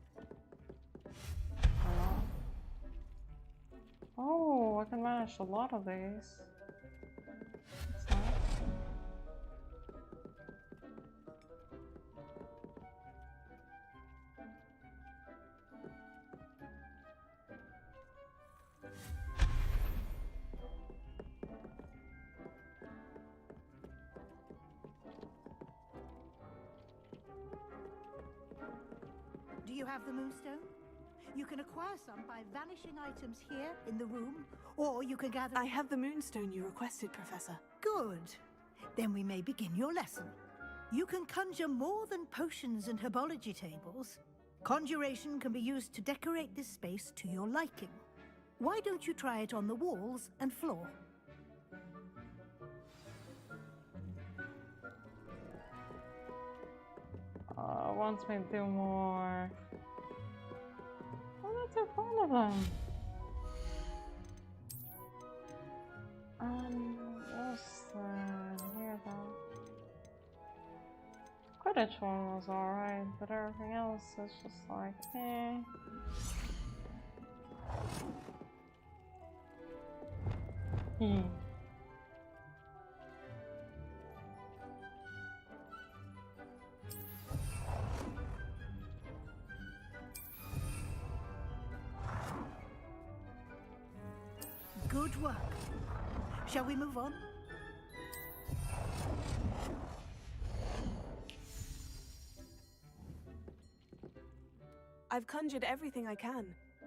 Oh, I can manage a lot of these. That's nice. Do you have the moonstone? You can acquire some by vanishing items here in the room, or you can gather... I have the moonstone you requested, Professor. Good. Then we may begin your lesson. You can conjure more than potions and herbology tables. Conjuration can be used to decorate this space to your liking. Why don't you try it on the walls and floor? Wants me to do more. I'm not too fond of them. What's here though? Quidditch one was alright, but everything else is just like, eh. Good work. Shall we move on? I've conjured everything I can.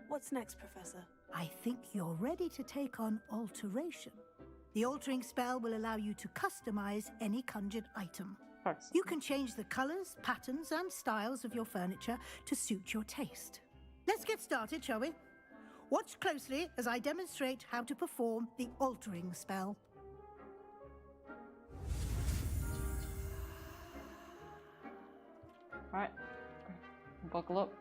What's next, Professor? I think you're ready to take on alteration. The altering spell will allow you to customize any conjured item. You can change the colors, patterns, and styles of your furniture to suit your taste. Let's get started, shall we? Watch closely as I demonstrate how to perform the altering spell. Alright. Buckle up.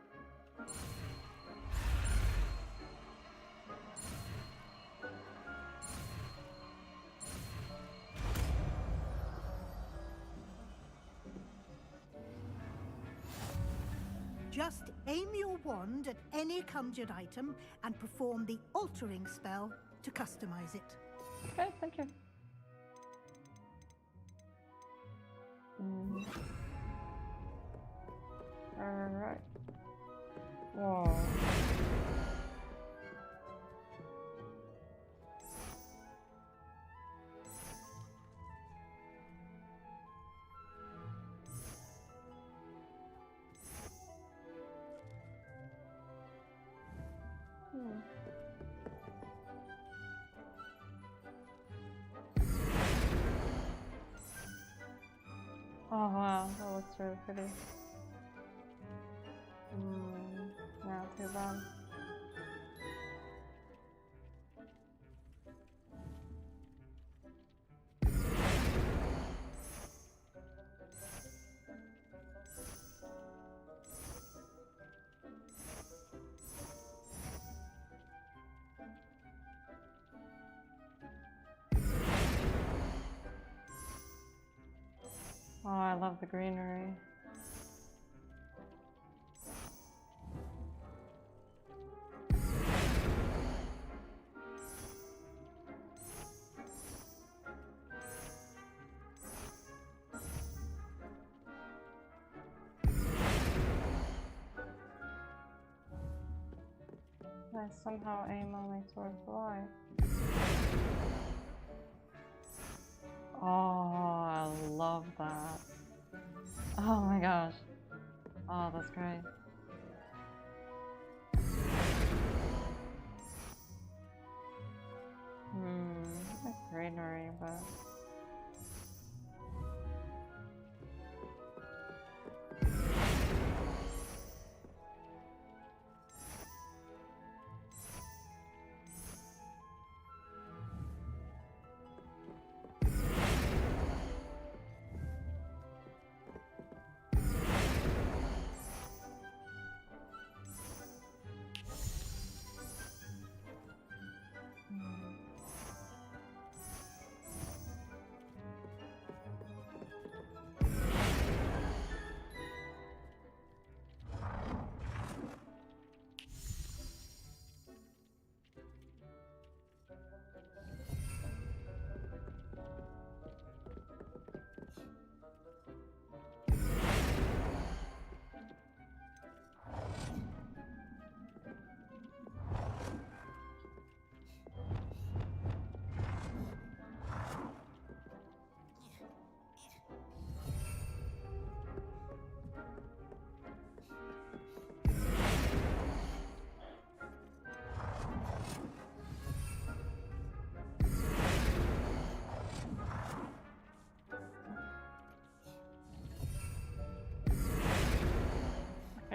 Just aim your wand at any conjured item and perform the altering spell to customize it. Okay, thank you. Alright. Whoa. Oh wow, that looks really pretty. Not too bad. Oh, I love the greenery. I somehow aim only towards the light. Oh, I love that. Oh my gosh. Oh, that's great. Like greenery, but...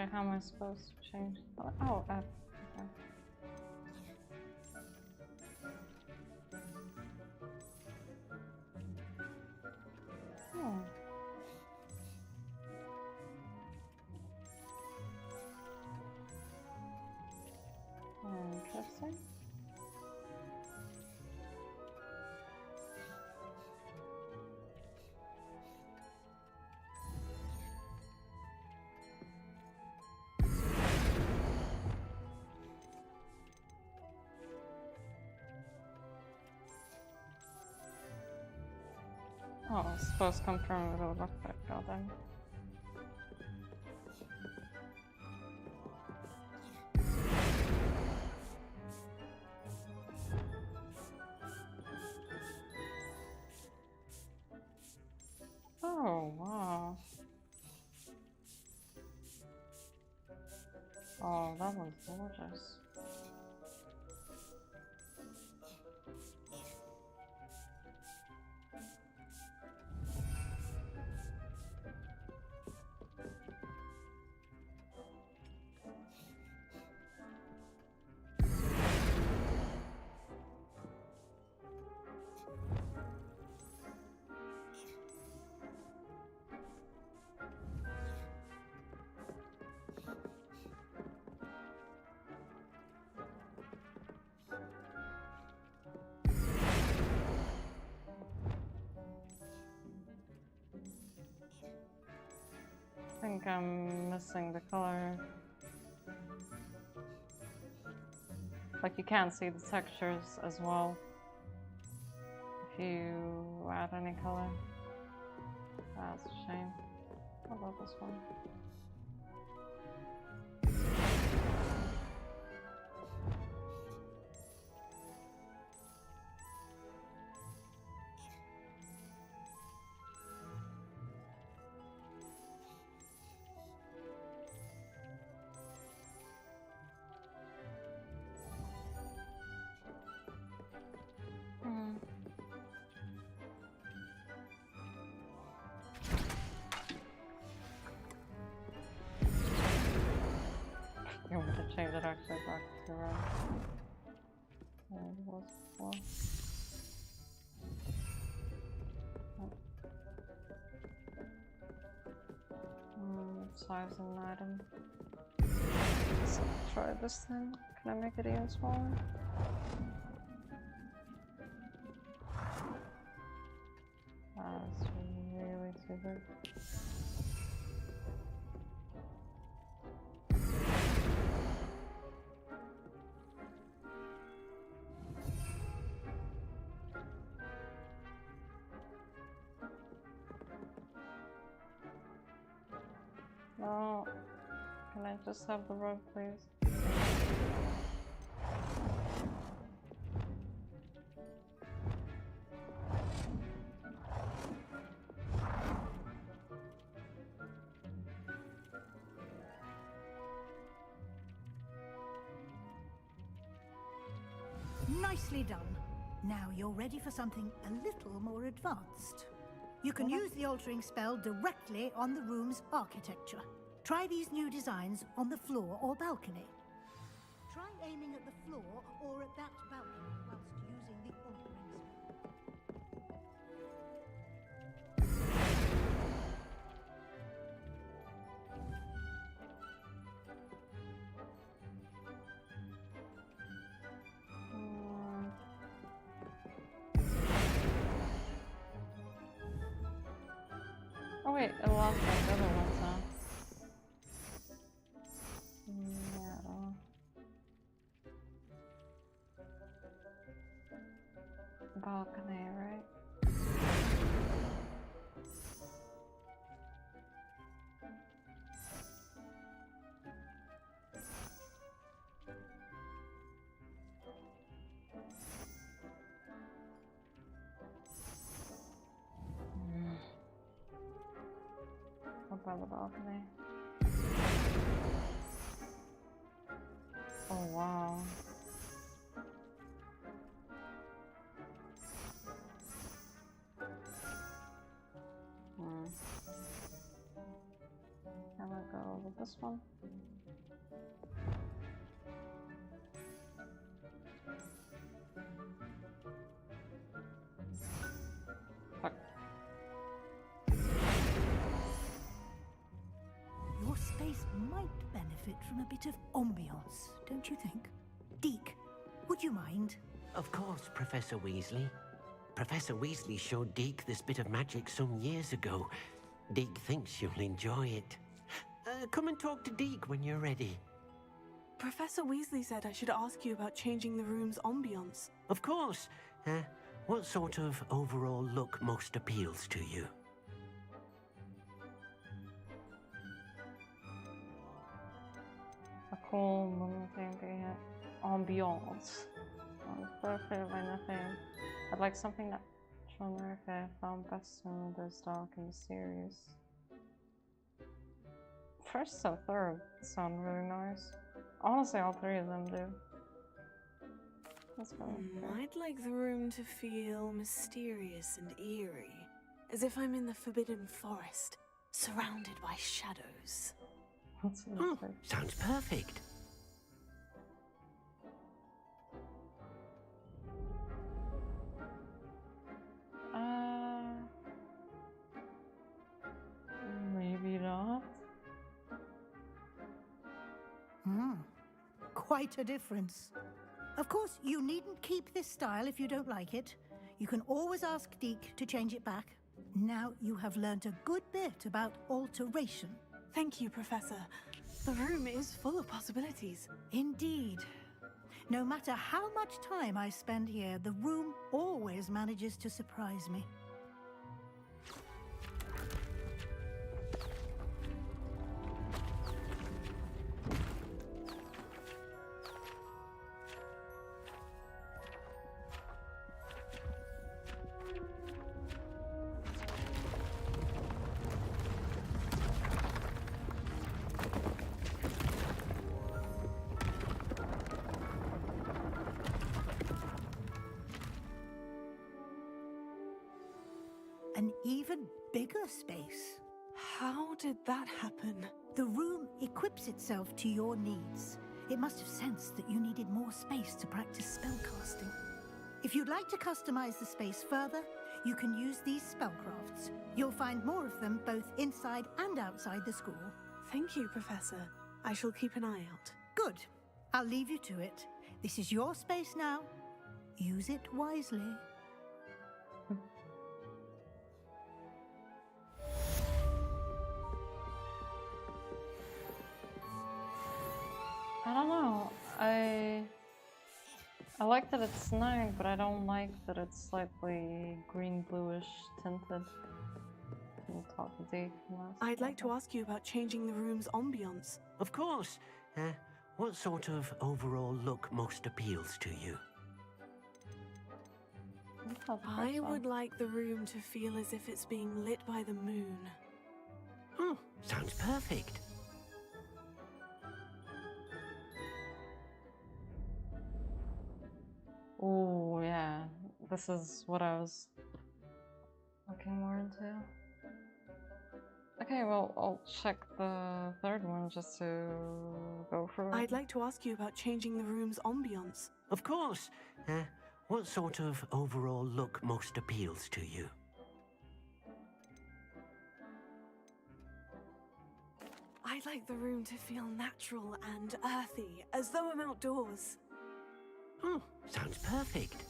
Wait, how am I supposed to change? Oh, F. Okay. Hmm. Interesting. Oh, it's supposed to come from a little lockpick, goddamn. Oh, wow. Oh, that was gorgeous. I think I'm missing the color. Like, you can't see the textures as well if you add any color. That's a shame. How about this one? You want to change it actually back to where it was before. Size and item. So try this thing. Can I make it even smaller? That's really too big. No. Can I just have the rug, please? Nicely done. Now you're ready for something a little more advanced. You can use the altering spell directly on the room's architecture. Try these new designs on the floor or balcony. Try aiming at the floor or at that balcony whilst using the altering spell. Oh wait, it lost my other ones, huh? Yeah, I don't know. Balcony, right? What about the balcony? Oh wow. Can I go with this one. Fuck. Your space might benefit from a bit of ambiance, don't you think? Deke, would you mind? Of course, Professor Weasley. Professor Weasley showed Deke this bit of magic some years ago. Deke thinks you'll enjoy it. Come and talk to Deke when you're ready. Professor Weasley said I should ask you about changing the room's ambiance. Of course. What sort of overall look most appeals to you? A cool mountain ambiance. Perfect, nothing. I'd like something that I found best when it is dark and mysterious. First and third sound really nice. Honestly, all three of them do. That's fine. I'd like the room to feel mysterious and eerie, as if I'm in the Forbidden Forest, surrounded by shadows. Sounds perfect. Maybe not. Quite a difference. Of course, you needn't keep this style if you don't like it. You can always ask Deke to change it back. Now you have learnt a good bit about alteration. Thank you, Professor. The room is full of possibilities. Indeed. No matter how much time I spend here, the room always manages to surprise me. An even bigger space. How did that happen? The room equips itself to your needs. It must have sensed that you needed more space to practice spellcasting. If you'd like to customize the space further, you can use these spellcrafts. You'll find more of them both inside and outside the school. Thank you, Professor. I shall keep an eye out. Good. I'll leave you to it. This is your space now. Use it wisely. I don't know. I like that it's snug, but I don't like that it's slightly green-bluish tinted. We'll talk to Dave last. I'd like to ask you about changing the room's ambiance. Of course. What sort of overall look most appeals to you? I would like the room to feel as if it's being lit by the moon. Sounds perfect. Oh, yeah. This is what I was looking more into. Okay, well, I'll check the third one just to go through it. I'd like to ask you about changing the room's ambiance. Of course. What sort of overall look most appeals to you? I'd like the room to feel natural and earthy, as though I'm outdoors. Sounds perfect.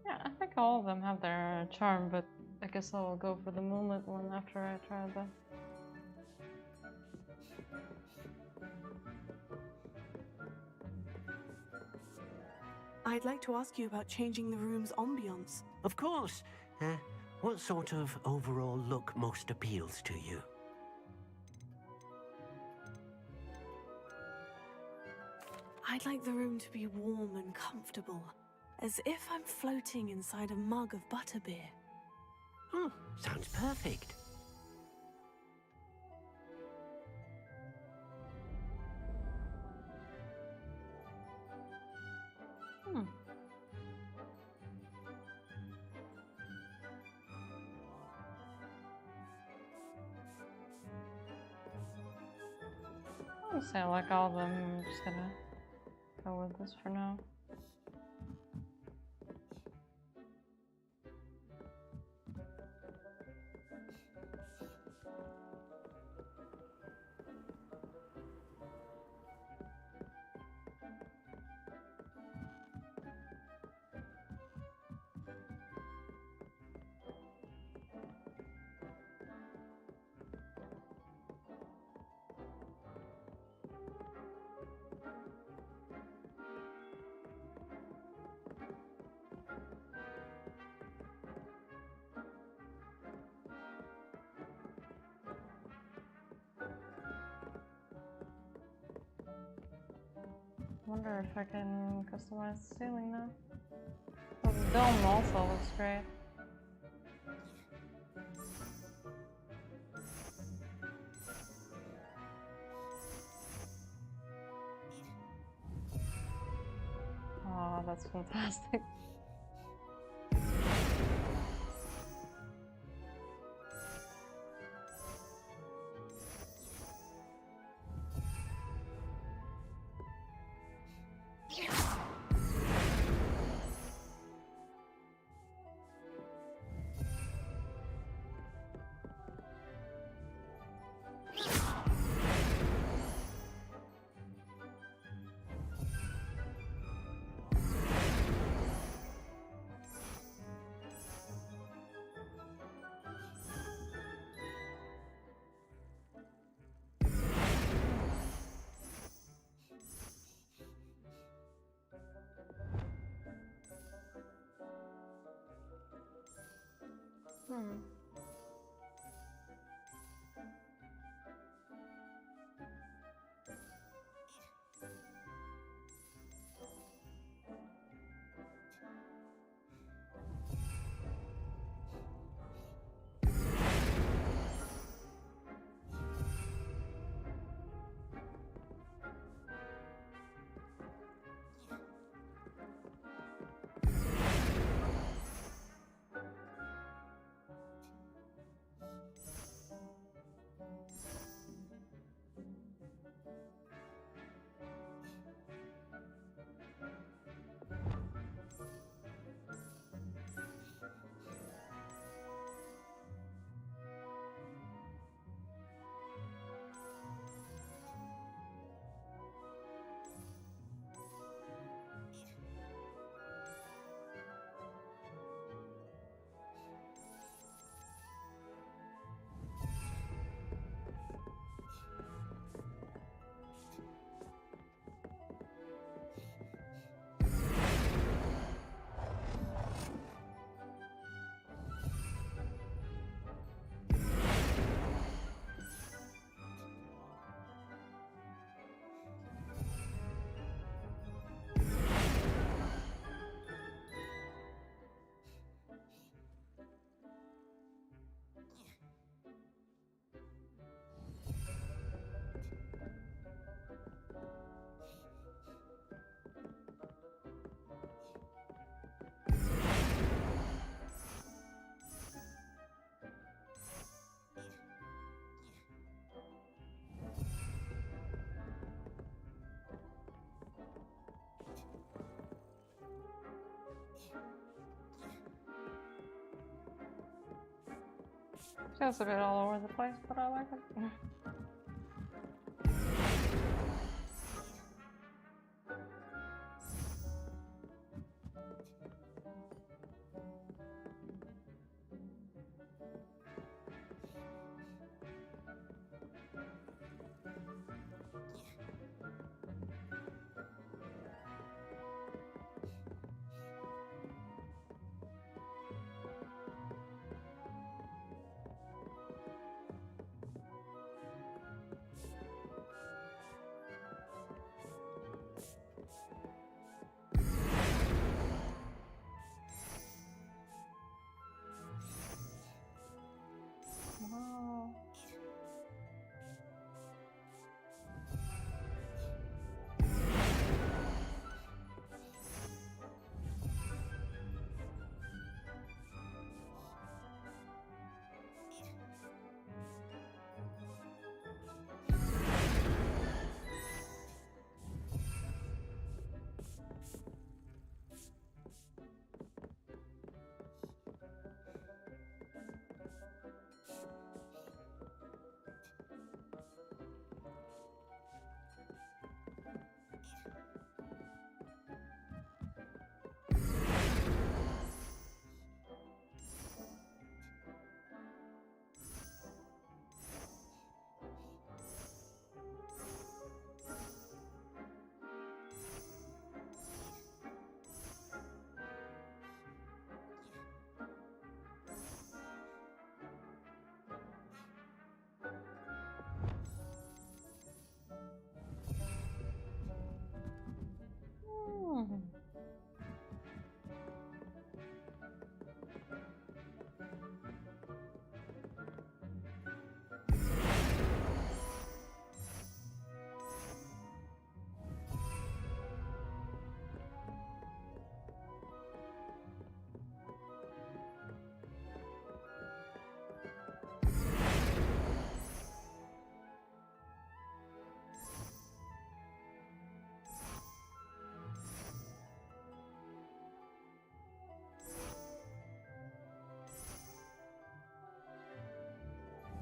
Yeah, I think all of them have their charm, but I guess I'll go for the moonlit one after I try the... I'd like to ask you about changing the room's ambiance. Of course. What sort of overall look most appeals to you? I'd like the room to be warm and comfortable, as if I'm floating inside a mug of butterbeer. Sounds perfect. Honestly, I like all of them. I'm just gonna go with this for now. Wonder if I can customize the ceiling now. Oh, the dome also looks great. Oh, that's fantastic. Hmm. Feels a bit all over the place, but I like it.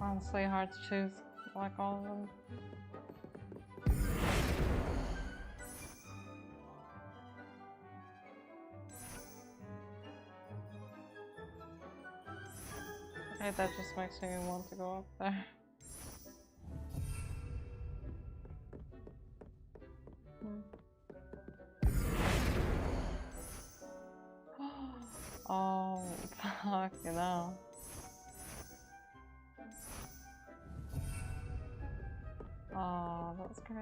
Honestly, hard to choose, like all of them. Okay, that just makes me want to go up there. Oh, fuck, you know. Oh, that's great.